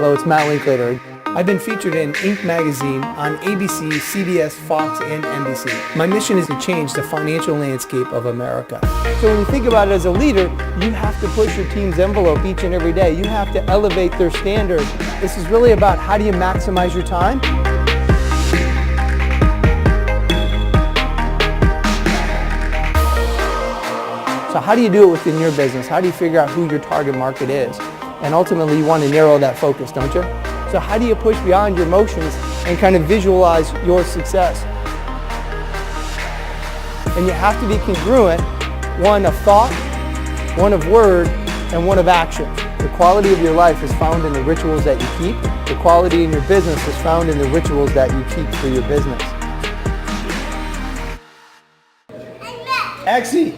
Hello, it's Matt Linklater. I've been featured in Inc. magazine on ABC, CBS, Fox, and NBC. My mission is to change the financial landscape of America. So when you think about it as a leader, you have to push your team's envelope each and every day. You have to elevate their standard. This is really about how do you maximize your time? So how do you do it within your business? How do you figure out who your target market is? And ultimately you want to narrow that focus, don't you? So how do you push beyond your emotions and kind of visualize your success? And you have to be congruent, one of thought, one of word, and one of action. The quality of your life is found in the rituals that you keep. The quality in your business is found in the rituals that you keep for your business. Axie,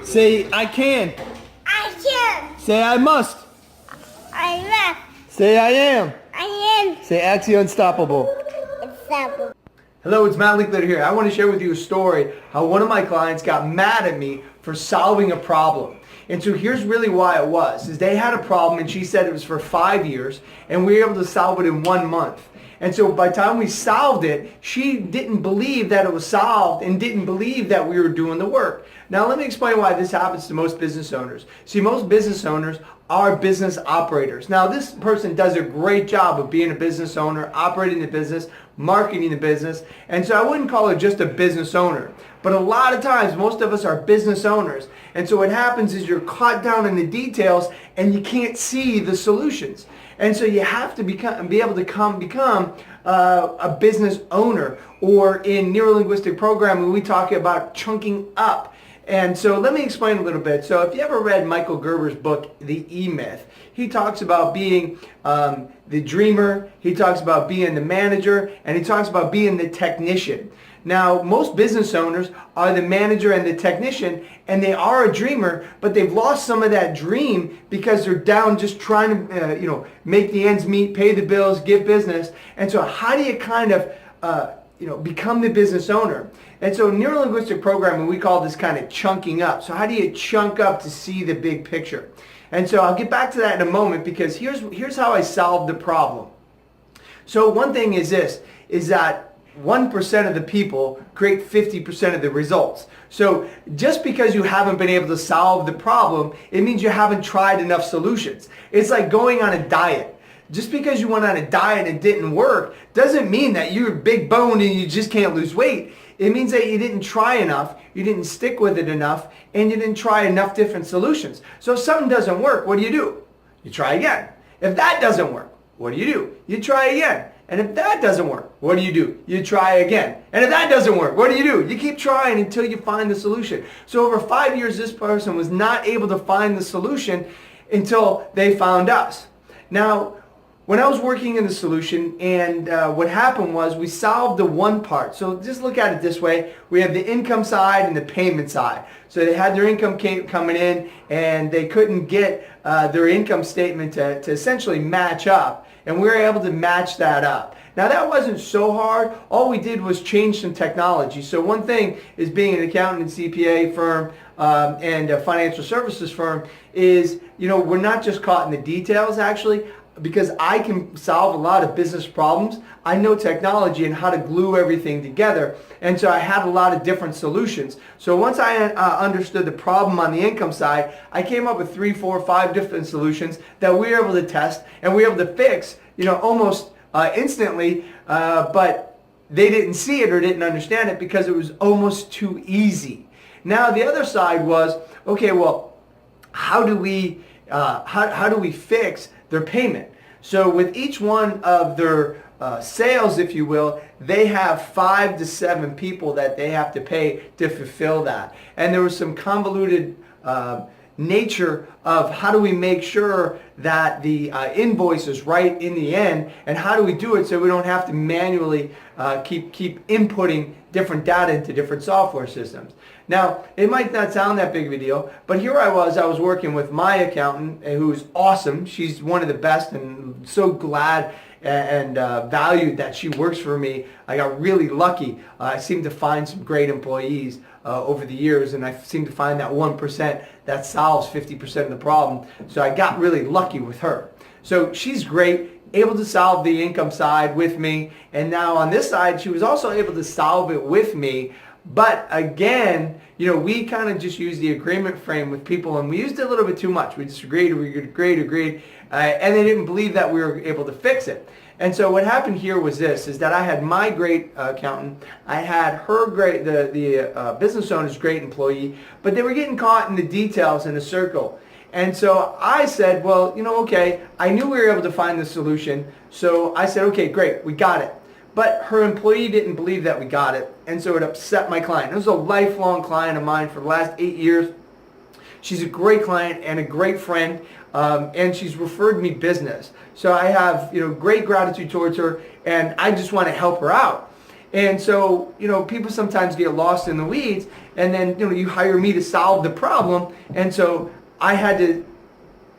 say I can. I can. Say I must. I must. Say I am. I am. Say Axie Unstoppable. Unstoppable. Hello, it's Matt Linklater here. I want to share with you a story how one of my clients got mad at me for solving a problem. And so here's really why it was. Is they had a problem and she said it was for 5 years and we were able to solve it in 1 month. And so by the time we solved it, she didn't believe that it was solved and didn't believe that we were doing the work. Now let me explain why this happens to most business owners. See, most business owners are business operators. Now this person does a great job of being a business owner, operating the business, marketing the business, and so I wouldn't call her just a business owner. But a lot of times, most of us are business owners. And so what happens is you're caught down in the details and you can't see the solutions. And so you have to be able to become a business owner, or in neuro-linguistic programming, we talk about chunking up. And so let me explain a little bit. So if you ever read Michael Gerber's book, The E-Myth, he talks about being the dreamer, he talks about being the manager, and he talks about being the technician. Now, most business owners are the manager and the technician, and they are a dreamer, but they've lost some of that dream because they're down just trying to, make the ends meet, pay the bills, get business. And so how do you kind of, become the business owner? And so neuro-linguistic programming, we call this kind of chunking up. So how do you chunk up to see the big picture? And so I'll get back to that in a moment, because here's how I solved the problem. So one thing is this, is that 1% of the people create 50% of the results. So just because you haven't been able to solve the problem, it means you haven't tried enough solutions. It's like going on a diet. Just because you went on a diet and it didn't work doesn't mean that you're big boned and you just can't lose weight. It means that you didn't try enough, you didn't stick with it enough, and you didn't try enough different solutions. So if something doesn't work, what do? You try again. If that doesn't work, what do? You try again. And if that doesn't work, what do? You try again. And if that doesn't work, what do? You keep trying until you find the solution. So over 5 years, this person was not able to find the solution until they found us. Now, when I was working in the solution, and what happened was we solved the one part. So just look at it this way. We have the income side and the payment side. So they had their income coming in, and they couldn't get their income statement to essentially match up. And we were able to match that up. Now that wasn't so hard. All we did was change some technology. So one thing is being an accountant and CPA firm and a financial services firm is, we're not just caught in the details actually. Because I can solve a lot of business problems, I know technology and how to glue everything together. And so I had a lot of different solutions. So once I understood the problem on the income side, I came up with 3, 4, 5 different solutions that we were able to test and we were able to fix, almost instantly, but they didn't see it or didn't understand it because it was almost too easy. Now the other side was, okay, well, how do we fix their payment? So with each one of their sales, if you will, they have 5 to 7 people that they have to pay to fulfill that. And there was some convoluted nature of how do we make sure that the invoice is right in the end, and how do we do it so we don't have to manually keep inputting different data into different software systems. Now, it might not sound that big of a deal, but here I was working with my accountant, who's awesome. She's one of the best, and so glad and valued that she works for me. I got really lucky. I seem to find some great employees over the years, and I seem to find that 1% that solves 50% of the problem. So I got really lucky with her. So she's great, able to solve the income side with me, and now on this side, she was also able to solve it with me. But again, we kind of just used the agreement frame with people, and we used it a little bit too much. We just agreed, and they didn't believe that we were able to fix it. And so what happened here was this, is that I had my great accountant, I had her great, the business owner's great employee, but they were getting caught in the details in a circle. And so I said, well, okay, I knew we were able to find the solution. So I said, okay, great, we got it. But her employee didn't believe that we got it, and so it upset my client. It was a lifelong client of mine for the last 8 years. She's a great client and a great friend, and she's referred me business. So I have, great gratitude towards her, and I just want to help her out. And so, people sometimes get lost in the weeds, and then, you hire me to solve the problem, and so I had to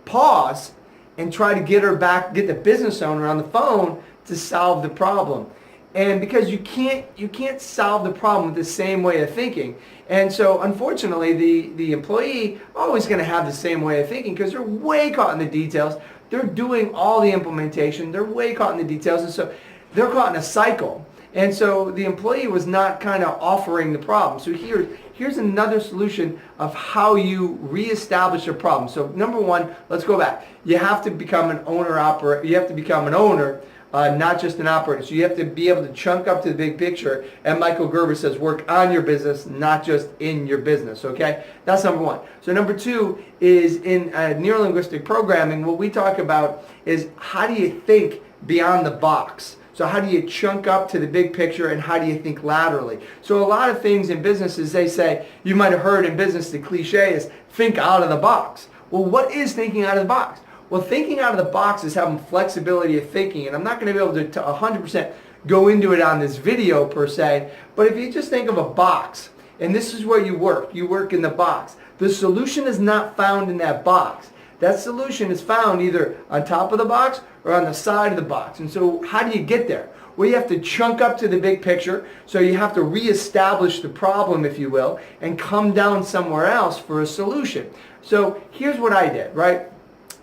pause and try to get the business owner on the phone to solve the problem. And because you can't solve the problem with the same way of thinking. And so unfortunately the employee always going to have the same way of thinking because they're way caught in the details. They're doing all the implementation. They're way caught in the details, and so they're caught in a cycle. And so the employee was not kind of offering the problem. So here's another solution of how you reestablish a problem. So number one, let's go back. You have to become an owner-operator. You have to become an owner, not just an operator. So you have to be able to chunk up to the big picture. And Michael Gerber says, work on your business, not just in your business, okay? That's number one. So number two is in neurolinguistic programming, what we talk about is how do you think beyond the box? So how do you chunk up to the big picture, and how do you think laterally? So a lot of things in businesses, they say, you might have heard in business, the cliche is think out of the box. Well, what is thinking out of the box? Well, thinking out of the box is having flexibility of thinking, and I'm not going to be able to 100% go into it on this video per se, but if you just think of a box, and this is where you work in the box. The solution is not found in that box. That solution is found either on top of the box or on the side of the box. And so how do you get there? Well, you have to chunk up to the big picture. So you have to reestablish the problem, if you will, and come down somewhere else for a solution. So here's what I did, right?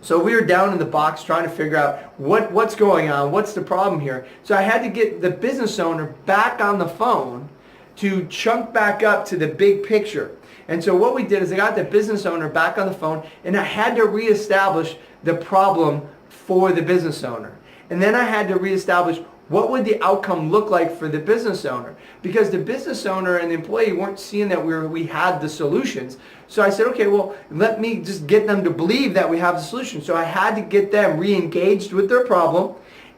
So we were down in the box trying to figure out what's going on, what's the problem here. So I had to get the business owner back on the phone to chunk back up to the big picture. And so what we did is I got the business owner back on the phone, and I had to reestablish the problem for the business owner. And then I had to reestablish what would the outcome look like for the business owner, because the business owner and the employee weren't seeing that we had the solutions. So I said, okay, well, let me just get them to believe that we have the solution. So I had to get them re-engaged with their problem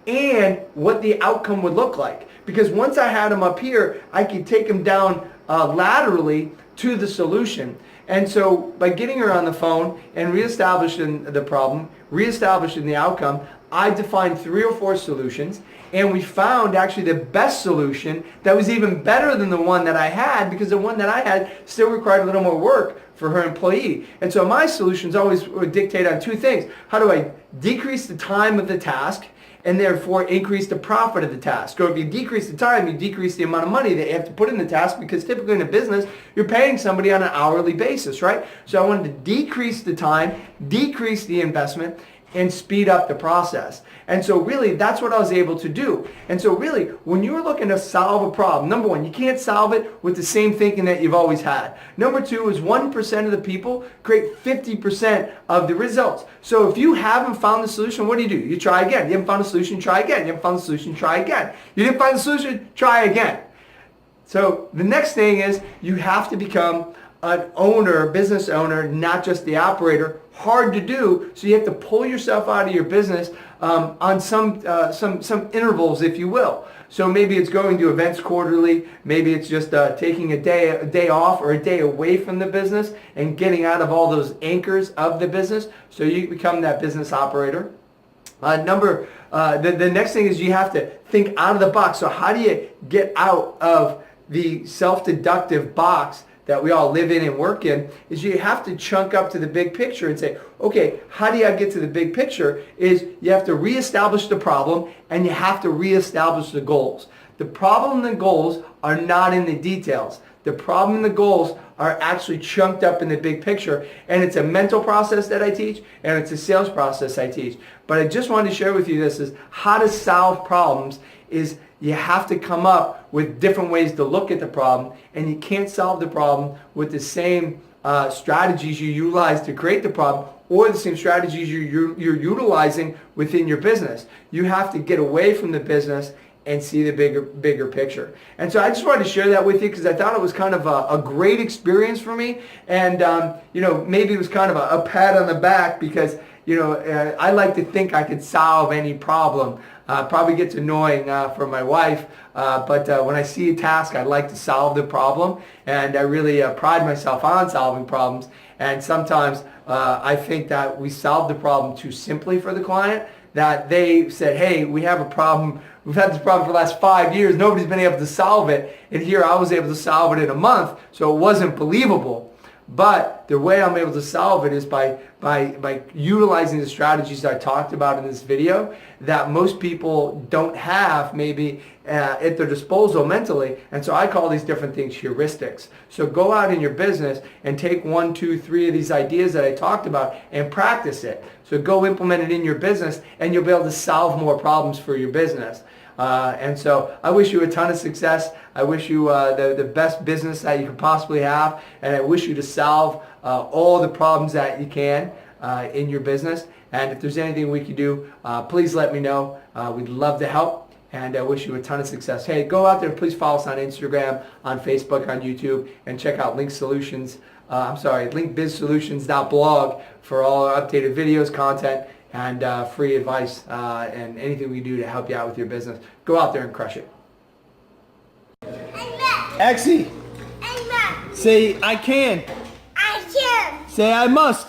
and what the outcome would look like. Because once I had them up here, I could take them down laterally to the solution. And so by getting her on the phone and reestablishing the problem, reestablishing the outcome, I defined 3 or 4 solutions, and we found actually the best solution that was even better than the one that I had, because the one that I had still required a little more work for her employee. And so my solutions always would dictate on 2 things. How do I decrease the time of the task and therefore increase the profit of the task? Or if you decrease the time, you decrease the amount of money that you have to put in the task, because typically in a business, you're paying somebody on an hourly basis, right? So I wanted to decrease the time, decrease the investment, and speed up the process. And so really, that's what I was able to do. And so really, when you're looking to solve a problem, number one, you can't solve it with the same thinking that you've always had. Number two is 1% of the people create 50% of the results. So if you haven't found the solution, what do? You try again. You haven't found a solution, try again. You haven't found the solution, try again. You didn't find the solution, try again. So the next thing is you have to become an owner, business owner, not just the operator. Hard to do, so you have to pull yourself out of your business on some intervals, if you will. So maybe it's going to events quarterly, maybe it's just taking a day off or a day away from the business and getting out of all those anchors of the business, so you become that business operator. The next thing is you have to think out of the box. So how do you get out of the self-deductive box that we all live in and work in, is you have to chunk up to the big picture and say, okay, how do I get to the big picture? Is you have to reestablish the problem and you have to reestablish the goals. The problem and the goals are not in the details. The problem and the goals are actually chunked up in the big picture, and it's a mental process that I teach, and it's a sales process I teach. But I just wanted to share with you this is how to solve problems is you have to come up with different ways to look at the problem, and you can't solve the problem with the same strategies you utilize to create the problem or the same strategies you're utilizing within your business. You have to get away from the business and see the bigger picture. And so I just wanted to share that with you because I thought it was kind of a great experience for me. And, maybe it was kind of a pat on the back because, I like to think I could solve any problem. Probably gets annoying for my wife, but when I see a task, I like to solve the problem. And I really pride myself on solving problems. And sometimes I think that we solve the problem too simply for the client, that they said, hey, we have a problem. We've had this problem for the last 5 years. Nobody's been able to solve it. And here I was able to solve it in a month. So it wasn't believable. But the way I'm able to solve it is by utilizing the strategies I talked about in this video that most people don't have maybe at their disposal mentally. And so I call these different things heuristics. So go out in your business and take 1, 2, 3 of these ideas that I talked about and practice it. So go implement it in your business and you'll be able to solve more problems for your business. And so I wish you a ton of success. I wish you the best business that you could possibly have. And I wish you to solve all the problems that you can in your business. And if there's anything we can do, please let me know. We'd love to help. And I wish you a ton of success. Hey, go out there. Please follow us on Instagram, on Facebook, on YouTube, and check out linkbizsolutions.blog for all our updated videos, content, and free advice and anything we do to help you out with your business. Go out there and crush it. Exie, say I can. I can. Say I must.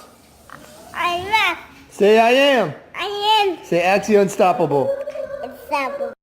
I must. Say I am. I am Say Exie Unstoppable. unstoppable.